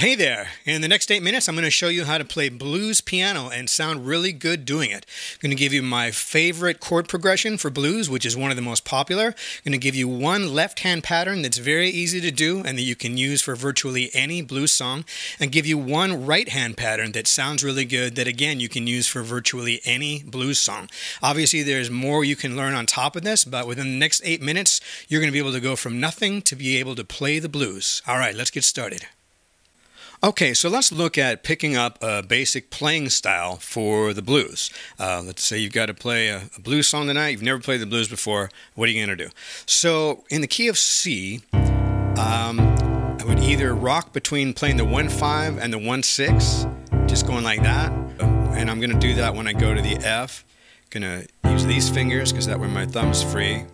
Hey there! In the next 8 minutes, I'm going to show you how to play blues piano and sound really good doing it. I'm going to give you my favorite chord progression for blues, which is one of the most popular. I'm going to give you one left-hand pattern that's very easy to do and that you can use for virtually any blues song, and give you one right-hand pattern that sounds really good that, again, you can use for virtually any blues song. Obviously, there's more you can learn on top of this, but within the next 8 minutes, you're going to be able to go from nothing to be able to play the blues. All right, let's get started. Okay, so let's look at picking up a basic playing style for the blues. Let's say you've got to play a blues song tonight. You've never played the blues before. What are you going to do? So in the key of C, I would either rock between playing the 1-5 and the 1-6, just going like that. And I'm going to do that when I go to the F. Going to use these fingers because that way my thumb's free.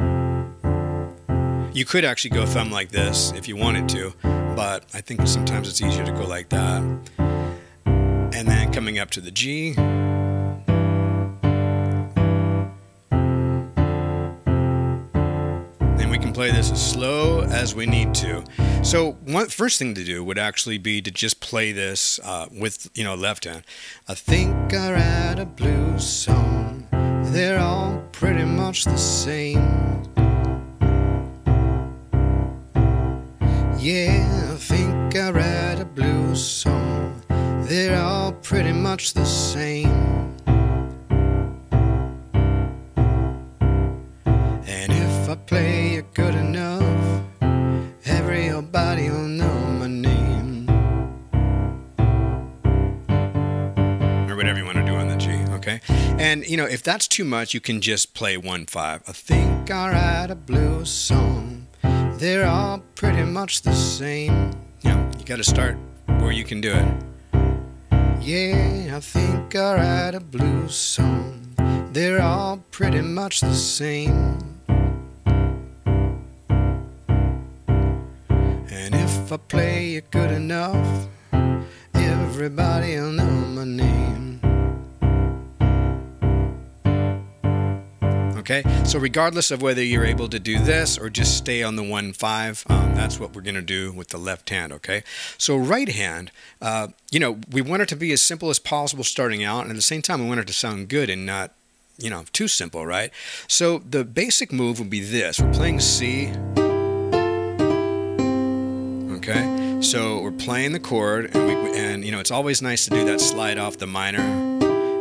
You could actually go thumb like this if you wanted to, but I think sometimes it's easier to go like that. And then coming up to the G. And we can play this as slow as we need to. So first thing to do would actually be to just play this with, left hand. I think I write a blues song. They're all pretty much the same. Yeah, I think I write a blues song. They're all pretty much the same. And if I play it good enough, everybody will know my name. Or whatever you want to do on the G, okay? And, if that's too much, you can just play 1-5. I think I write a blues song. They're all pretty much the same. Yeah, you got to start where you can do it. Yeah, I think I write a blues song. They're all pretty much the same. And if I play it good enough, everybody will know my name. Okay, so regardless of whether you're able to do this or just stay on the 1-5, that's what we're going to do with the left hand, okay? So right hand, we want it to be as simple as possible starting out, and at the same time we want it to sound good and not, too simple, right? So the basic move would be this. We're playing C, okay? So we're playing the chord, and it's always nice to do that slide off the minor,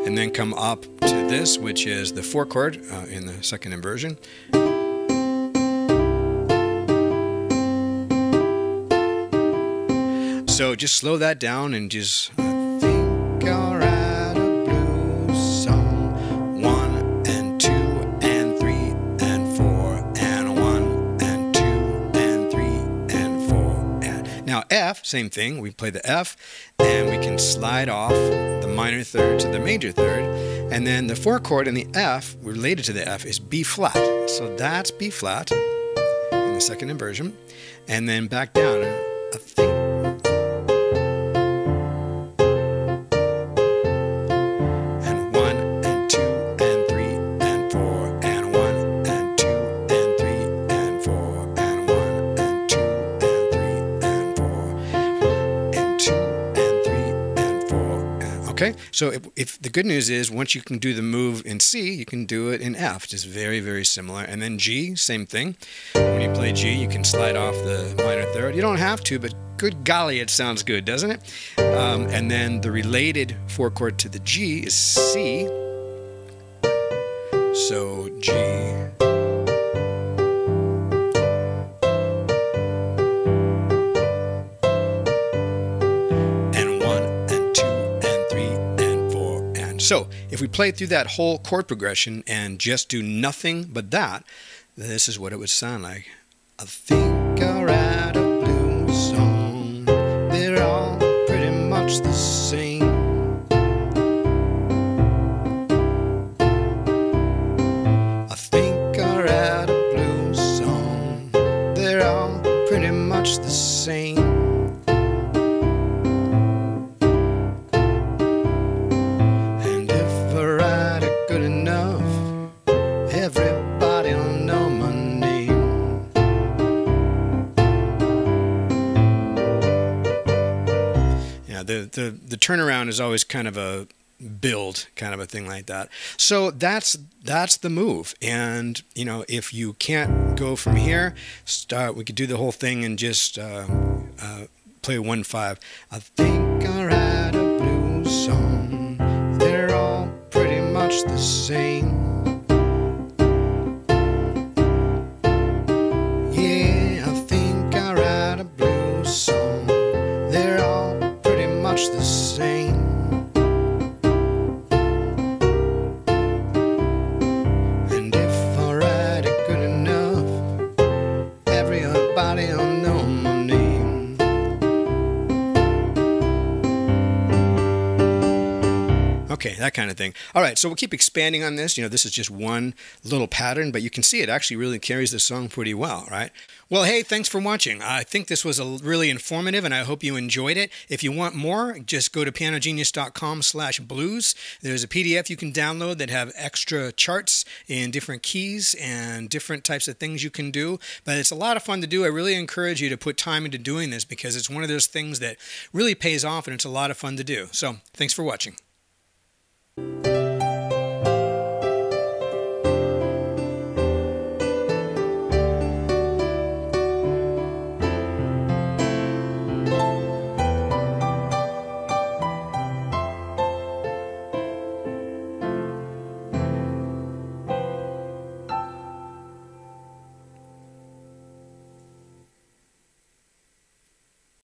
and then come up to this, which is the 4 chord in the second inversion. So just slow that down and just I think I'll write a blues song. 1 and 2 and 3 and 4 and 1 and 2 and 3 and 4 and now F, same thing. We play the F and we can slide off the minor third to the major third, and then the 4 chord in the F related to the F is B flat. So that's B flat in the second inversion, and then back down. I think. And 1 and 2 and 3 and 4 and 1 and 2 and 3 and 4 and 1 and 2 and 3 and 4 and 2 and 3 and 4 and okay. So if the good news is once you can do the move in C, you can do it in F. Just very, very similar. And then G, same thing. When you play G, you can slide off the minor third. You don't have to, but good golly, it sounds good, doesn't it? And then the related 4 chord to the G is C. So G. So if we play through that whole chord progression and just do nothing but that, this is what it would sound like. I think I'll write a blues song. They're all pretty much the same. I think I'll write a blues song. They're all pretty much the same. Everybody will know my name. Yeah, the turnaround is always kind of a build, kind of a thing like that. So that's the move. And you know, if you can't go from here, we could do the whole thing and just play 1-5. I think I write a blues song. They're all pretty much the same. Yeah, I think I write a blues song. They're all pretty much the same. And if I write it good enough, everybody'll know my name. Okay, that kind of thing. All right, so we'll keep expanding on this. You know, this is just one little pattern, but you can see it actually really carries the song pretty well, right? Well, hey, thanks for watching. I think this was really informative, and I hope you enjoyed it. If you want more, just go to pianogenius.com/blues. There's a PDF you can download that have extra charts in different keys and different types of things you can do. But it's a lot of fun to do. I really encourage you to put time into doing this because it's one of those things that really pays off, and it's a lot of fun to do. So, thanks for watching.